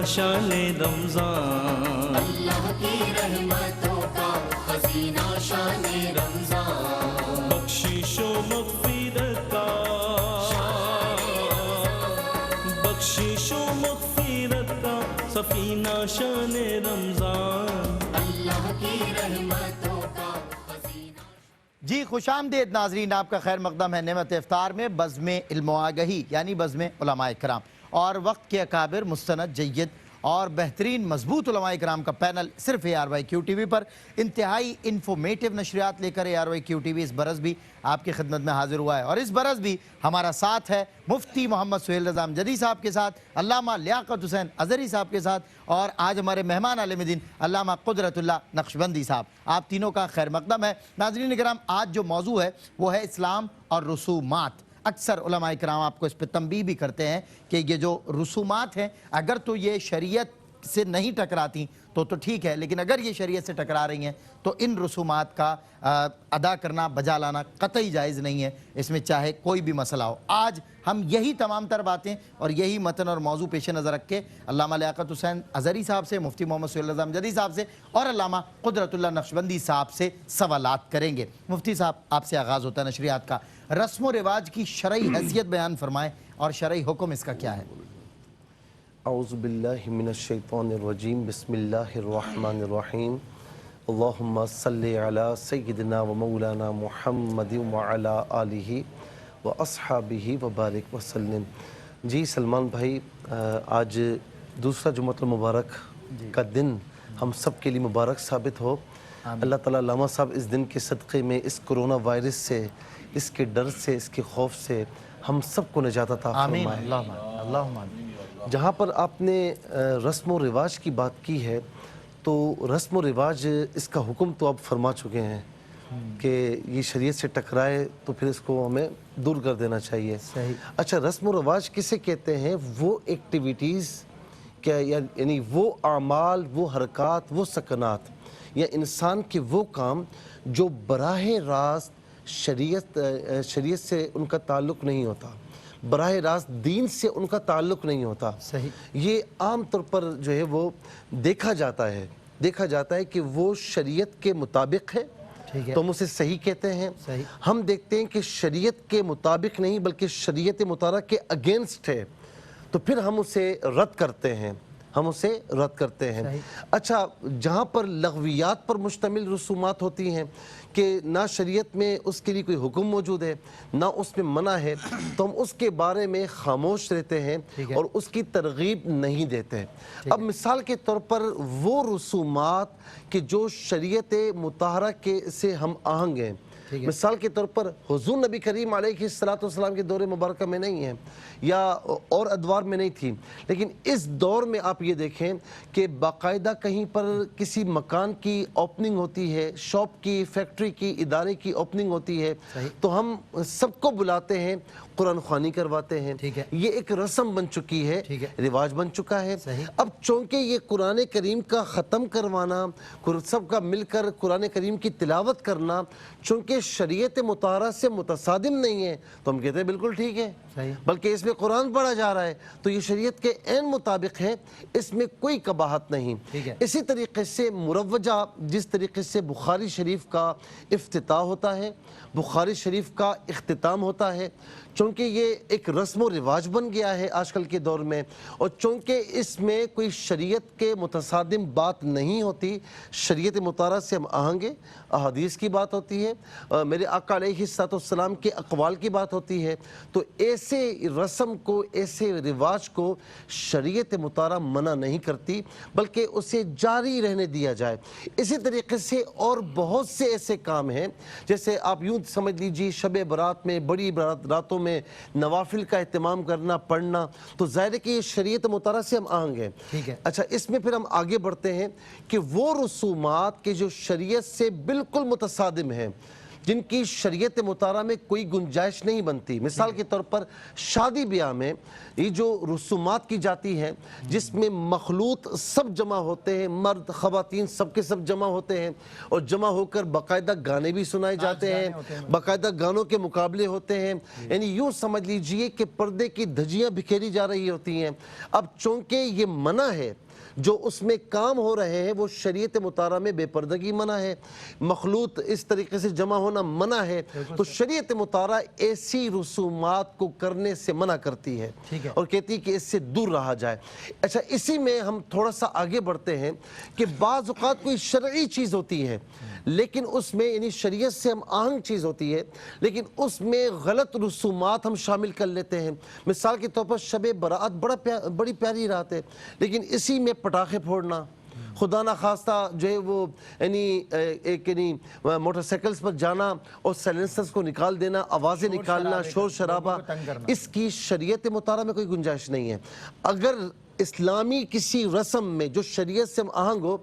شان رمضان، اللہ کی رحمتوں کا خزینہ شان رمضان، بخشش و مغفرت کا، بخشش و مغفرت کا سفینہ شان رمضان، اللہ کی رحمتوں کا خزینہ۔ جی خوش آمدید ناظرین، آپ کا خیر مقدم ہے نعمت افطار میں بزم علم و آگہی یعنی بزم علماء کرام، اور وقت کے اکابر، مستند، جید اور بہترین مضبوط علماء کرام کا پینل صرف ARYQ TV پر انتہائی انفارمیٹیو نشریات لے کر ARYQ TV اس برس بھی آپ کی خدمت میں حاضر ہوا ہے، اور اس برس بھی ہمارا ساتھ ہے مفتی محمد سہیل رضا امجدی صاحب کے ساتھ، علامہ لیاقت حسین اظہری صاحب کے ساتھ، اور آج ہمارے مہمان عالم دین علامہ قدرت اللہ نقشبندی صاحب۔ آپ تینوں کا خیر مقدم ہے ناظرین کرام۔ آج جو موضوع ہے وہ ہے اسلام اور رسومات۔ اکثر علماء کرام آپ کو اس پہ تنبیہ بھی کرتے ہیں کہ یہ جو رسومات ہیں اگر تو یہ شریعت سے نہیں ٹکراتی تو ٹھیک ہے، لیکن اگر یہ شریعت سے ٹکرا رہی ہیں تو ان رسومات کا ادا کرنا، بجا لانا قطعی جائز نہیں ہے، اس میں چاہے کوئی بھی مسئلہ ہو۔ آج ہم یہی تمام تر باتیں اور یہی متن اور موضوع پیش نظر رکھ کے علامہ لیاقت حسین اظہری صاحب سے، مفتی محمد سہیل رضا امجدی صاحب سے اور علامہ قدرت اللہ نقشبندی صاحب سے سوالات کریں گے۔ مفتی صاحب، آپ سے آغاز ہوتا ہے نشریات کا۔ رسم و رواج کی شرعی حیثیت بیان فرمائیں اور شرعی حکم اس کا کیا ہے؟ اعوذ باللہ من الشیطان الرجیم، بسم اللہ الرحمن الرحیم، اللہم صلی علی سیدنا و مولانا محمد وعلی آلہ و اصحابہ وبارک وسلم۔ جی سلمان بھائی، آج دوسرا جمعۃ المبارک کا دن ہم سب کے لیے مبارک ثابت ہو۔ اللہ تعالیٰ علامہ صاحب اس دن کے صدقے میں اس کرونا وائرس سے، اس کے ڈر سے، اس کے خوف سے ہم سب کو نجات عطا آمین، فرمائے۔ اللہم آمین۔ جہاں پر آپ نے رسم و رواج کی بات کی ہے تو رسم و رواج اس کا حکم تو آپ فرما چکے ہیں کہ یہ شریعت سے ٹکرائے تو پھر اس کو ہمیں دور کر دینا چاہیے۔ صحیح۔ اچھا، رسم و رواج کسے کہتے ہیں؟ وہ ایکٹیویٹیز کیا، یعنی وہ اعمال، وہ حرکات، وہ سکنات یا انسان کے وہ کام جو براہ راست شریعت سے ان کا تعلق نہیں ہوتا، براہ راست دین سے ان کا تعلق نہیں ہوتا۔ صحیح۔ یہ عام طور پر جو ہے وہ دیکھا جاتا ہے کہ وہ شریعت کے مطابق ہے تو ہم اسے صحیح کہتے ہیں۔ ہم دیکھتے ہیں کہ شریعت کے مطابق نہیں بلکہ شریعت مطالعہ کے اگینسٹ ہے تو پھر ہم اسے رد کرتے ہیں، اچھا، جہاں پر لغویات پر مشتمل رسومات ہوتی ہیں کہ نہ شریعت میں اس کے لیے کوئی حکم موجود ہے نہ اس میں منع ہے تو ہم اس کے بارے میں خاموش رہتے ہیں اور اس کی ترغیب نہیں دیتے۔ اب مثال کے طور پر وہ رسومات کہ جو شریعت مطہرہ سے ہم آہنگ ہیں، مثال کے طور پر حضور نبی کریم علیہ السلام کے دور مبارکہ میں نہیں ہے یا اور ادوار میں نہیں تھی، لیکن اس دور میں آپ یہ دیکھیں کہ باقاعدہ کہیں پر کسی مکان کی اوپننگ ہوتی ہے، شاپ کی، فیکٹری کی، ادارے کی اوپننگ ہوتی ہے تو ہم سب کو بلاتے ہیں، قرآن خوانی کرواتے ہیں۔ یہ ایک رسم بن چکی ہے، رواج بن چکا ہے۔ اب چونکہ یہ قرآن کریم کا ختم کروانا، سب کا مل کر قرآن کریم کی تلاوت کرنا چونکہ شریعت مطہرہ سے متصادم نہیں ہے تو ہم کہتے ہیں بالکل ٹھیک ہے، بلکہ اس میں قرآن پڑھا جا رہا ہے تو یہ شریعت کے عین مطابق ہے، اس میں کوئی قباحت نہیں۔ اسی طریقے سے مروجہ، جس طریقے سے بخاری شریف کا افتتاح ہوتا ہے، بخاری شریف کا اختتام ہوتا ہے، چونکہ یہ ایک رسم و رواج بن گیا ہے آج کل کے دور میں، اور چونکہ اس میں کوئی شریعت کے متصادم بات نہیں ہوتی، شریعت مطہرہ سے ہم آہنگے، احادیث کی بات ہوتی ہے، میرے آقا علیہ السلام کے اقوال کی بات ہوتی ہے، تو ایسے رسم کو، ایسے رواج کو شریعت مطہرہ منع نہیں کرتی بلکہ اسے جاری رہنے دیا جائے۔ اسی طریقے سے اور بہت سے ایسے کام ہیں، جیسے آپ یوں سمجھ لیجیے شب برات میں، بڑی راتوں میں نوافل کا اہتمام کرنا، پڑھنا، تو ظاہر ہے کہ یہ شریعت مطہرہ سے ہم آہنگ ہیں۔ اچھا، اس میں پھر ہم آگے بڑھتے ہیں کہ وہ رسومات کے جو شریعت سے بالکل متصادم ہیں، جن کی شریعت مطالعہ میں کوئی گنجائش نہیں بنتی. مثال کے طور پر شادی بیاہ میں یہ جو رسومات کی جاتی ہیں جس میں مخلوط سب جمع ہوتے ہیں, مرد خواتین سب کے سب جمع ہوتے ہیں, اور جمع ہو کر باقاعدہ گانے بھی سنائے جاتے ہیں, باقاعدہ گانوں کے مقابلے ہوتے ہیں. یعنی یوں سمجھ لیجئے کہ پردے کی دھجیاں بکھیری جا رہی ہوتی ہیں. اب چونکہ یہ منع ہے, جو اس میں کام ہو رہے ہیں وہ شریعت مطالعہ میں بے پردگی منع ہے, مخلوط اس طریقے سے جمع ہونا منع ہے, تو شریعت مطالعہ ایسی رسومات کو کرنے سے منع کرتی ہے اور کہتی ہے کہ اس سے دور رہا جائے. اچھا, اسی میں ہم تھوڑا سا آگے بڑھتے ہیں کہ بعض اوقات کوئی شرعی چیز ہوتی ہے لیکن اس میں یعنی شریعت سے ہم آہنگ چیز ہوتی ہے لیکن اس میں غلط رسومات ہم شامل کر لیتے ہیں. مثال کے طور پر شب برات بڑی پیاری رات ہے لیکن اسی میں پٹاخے پھوڑنا, خدا نہ خواستہ جو ہے وہ یعنی موٹر سائیکلز پر جانا اور سائلنسرز کو نکال دینا, آوازیں نکالنا, شور شرابہ, اس کی شریعت مطالعہ میں کوئی گنجائش نہیں ہے. اگر اسلامی کسی رسم میں جو شریعت سے آہنگ ہو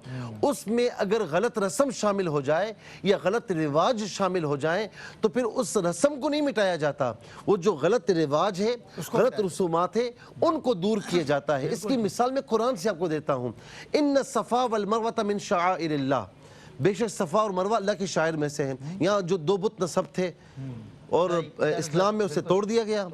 اس میں اگر غلط رسم شامل ہو جائے یا غلط رواج شامل ہو جائیں تو پھر اس رسم کو نہیں مٹایا جاتا, وہ جو غلط رواج ہے, غلط رسومات ہیں, ان کو دور کیا جاتا ہے. اس کی مثال میں قرآن سے آپ کو دیتا ہوں. ان الصفا والمروہ من شعائر اللہ, بے شک صفا اور مروہ اللہ کی شاعر میں سے ہیں. یہاں جو دو بت نصب تھے اور اسلام میں اسے توڑ دیا گیا,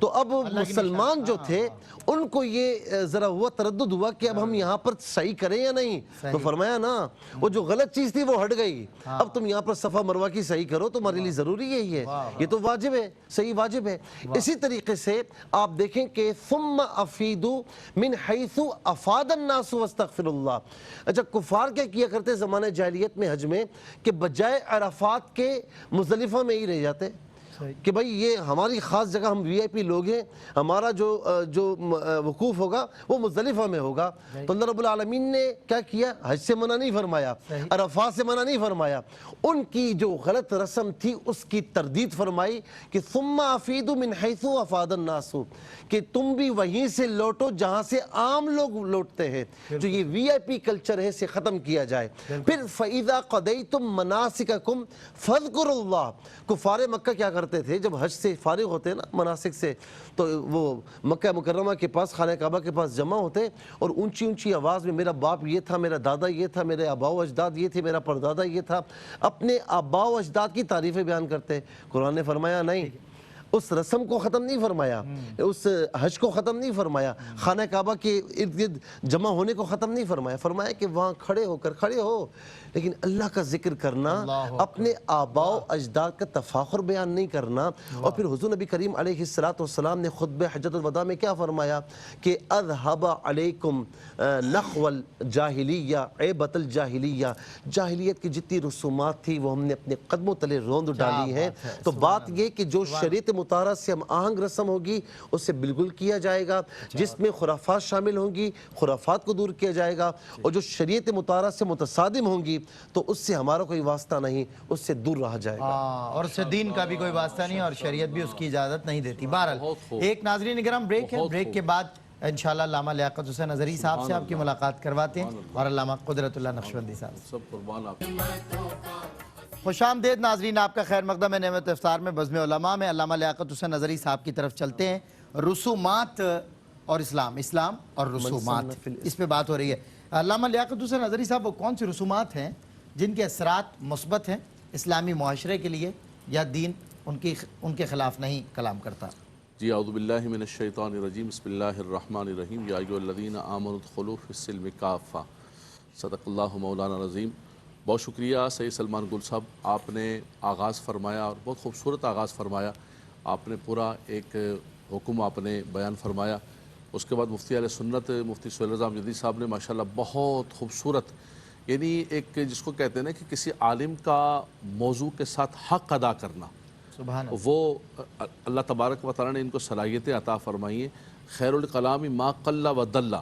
تو اب مسلمان جو تھے ان کو یہ ذرا ہوا تردد ہوا کہ اب ہم یہاں پر صحیح کریں یا نہیں, تو فرمایا نا وہ جو غلط چیز تھی وہ ہٹ گئی, اب تم یہاں پر صفا مروہ کی صحیح کرو, تمہارے لیے ضروری یہی ہے, یہ تو واجب ہے, صحیح واجب ہے. اسی طریقے سے آپ دیکھیں کہ ثم افیدوا من حیث افاد الناس واستغفر اللہ. اچھا, کفار کیا کیا کرتے زمانہ جاہلیت میں حج میں کہ بجائے عرفات کے مزدلفہ میں ہی رہ جاتے کہ بھائی یہ ہماری خاص جگہ, ہم وی آئی پی لوگ ہیں, ہمارا جو وقوف ہوگا وہ مزدلفہ میں ہوگا. تو اللہ رب العالمین نے کیا کیا, حج سے منع نہیں فرمایا, عرفات سے منع نہیں فرمایا, ان کی جو غلط رسم تھی اس کی تردید فرمائی کہ ثم افیدوا من حیث افاد الناس, کہ تم بھی وہیں سے لوٹو جہاں سے عام لوگ لوٹتے ہیں, جو یہ وی آئی پی کلچر ہے اسے ختم کیا جائے. پھر فَإِذَا قَضَيْتُم مَنَاسِكَكُمْ فَاذْكُرُوا اللَّهَ. کفار مکہ کیا کرتے تھے جب حج سے فارغ ہوتے نا مناسک سے, تو وہ مکہ مکرمہ کے پاس, خانہ کعبہ کے پاس جمع ہوتے اور اونچی اونچی آواز میں میرا باپ یہ تھا, میرا دادا یہ تھا, میرے آباء و اجداد یہ تھے, میرا پردادا یہ تھا, اپنے آباء و اجداد کی تعریفیں بیان کرتے. قرآن نے فرمایا نہیں, اس رسم کو ختم نہیں فرمایا, اس حج کو ختم نہیں فرمایا, خانہ کعبہ کے ارد گرد جمع ہونے کو ختم نہیں فرمایا. فرمایا کہ وہاں کھڑے ہو لیکن اللہ کا ذکر کرنا, اپنے آباء و اجداد کا تفاخر بیان نہیں کرنا. اور پھر حضور نبی کریم علیہ السلام نے خطبہ حجۃ الوداع میں کیا فرمایا کہ اذهب علیکم نخو الجاہلیہ عیبۃ الجاہلیہ, جاہلیت کی جتنی رسومات تھی وہ ہم نے اپنے قدموں تلے روند ڈالی ہیں. تو بات یہ کہ جو شریعت مطالعہ سے ہم آہنگ رسم ہوگی اس سے بالکل کیا جائے گا, جس میں خرافات شامل ہوں گی خرافات کو دور کیا جائے گا, اور جو شریعت مطالعہ سے متصادم ہوں گی تو اس سے ہمارا کوئی واسطہ نہیں, اس سے دور رہا جائے گا. اور اس سے دین کا بھی کوئی واسطہ نہیں اور شریعت بھی اس کی اجازت نہیں دیتی. بہرحال ایک ناظرین کرام بریک ہے, بریک کے بعد انشاءاللہ علامہ لیاقت حسین اظہری صاحب سے آپ کی ملاقات کرواتے ہیں اور علامہ قدرت اللہ نقشبندی صاحب. خوش آمدید ناظرین, آپ کا خیر مقدم ہے نعمت افطار میں. بزم علماء میں علامہ لیاقت حسین اظہری صاحب کی طرف چلتے ہیں. رسومات اور اسلام اور رسومات, اس پہ بات ہو رہی ہے. علامہ لیاقت حسین اظہری صاحب, وہ کون سی رسومات ہیں جن کے اثرات مثبت ہیں اسلامی معاشرے کے لیے, یا دین ان کے خلاف نہیں کلام کرتا؟ جی اعوذ باللہ من الشیطان الرجیم, بسم اللہ الرحمن الرحیم. یا ایھا الذین آمنوا ادخلوا فی السلم کافہ. صدق اللہ مولانا العظیم. بہت شکریہ سید سلمان گل صاحب, آپ نے آغاز فرمایا اور بہت خوبصورت آغاز فرمایا. آپ نے پورا ایک حکم آپ نے بیان فرمایا. اس کے بعد مفتی اہل سنت مفتی سہیل رضا امجدی صاحب نے ماشاءاللہ بہت خوبصورت, یعنی ایک جس کو کہتے ہیں نا کہ کسی عالم کا موضوع کے ساتھ حق ادا کرنا, سبحان اللہ, وہ اللہ تبارک و تعالیٰ نے ان کو صلاحیتیں عطا فرمائی ہیں. خیر الکلام ما قل و دل,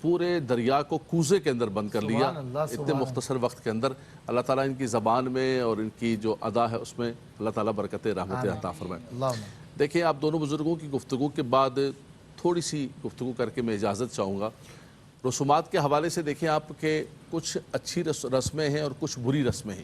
پورے دریا کو کوزے کے اندر بند کر لیا اتنے مختصر وقت کے اندر. اللہ تعالیٰ ان کی زبان میں اور ان کی جو ادا ہے اس میں اللہ تعالیٰ برکت رحمت عطا فرمائے. دیکھیں, آپ دونوں بزرگوں کی گفتگو کے بعد تھوڑی سی گفتگو کر کے میں اجازت چاہوں گا. رسومات کے حوالے سے دیکھیں آپ کہ کچھ اچھی رسمیں ہیں اور کچھ بری رسمیں ہیں.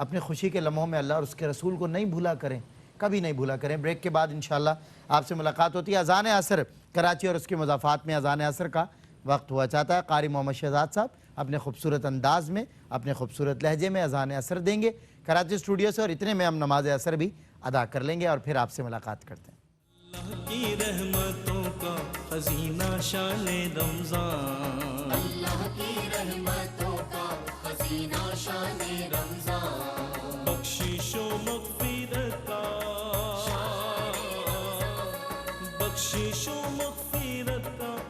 اپنے خوشی کے لمحوں میں اللہ اور اس کے رسول کو نہیں بھولا کریں، کبھی نہیں بھولا کریں۔ بریک کے بعد انشاءاللہ آپ سے ملاقات ہوتی ہے۔ اذان عصر کراچی اور اس کے مضافات میں اذان عصر کا وقت ہوا چاہتا ہے۔ قاری محمد شہزاد صاحب اپنے خوبصورت انداز میں، اپنے خوبصورت لہجے میں اذان عصر دیں گے کراچی اسٹوڈیو سے، اور اتنے میں ہم نماز عصر بھی ادا کر لیں گے اور پھر آپ سے ملاقات کرتے ہیں۔ اللہ کی رحمتوں کا خزینہ شان رمضان، اللہ کی رحمتوں کا خزینہ شان رمضان، بخشش و مغفرت کا، بخشش و مغفرت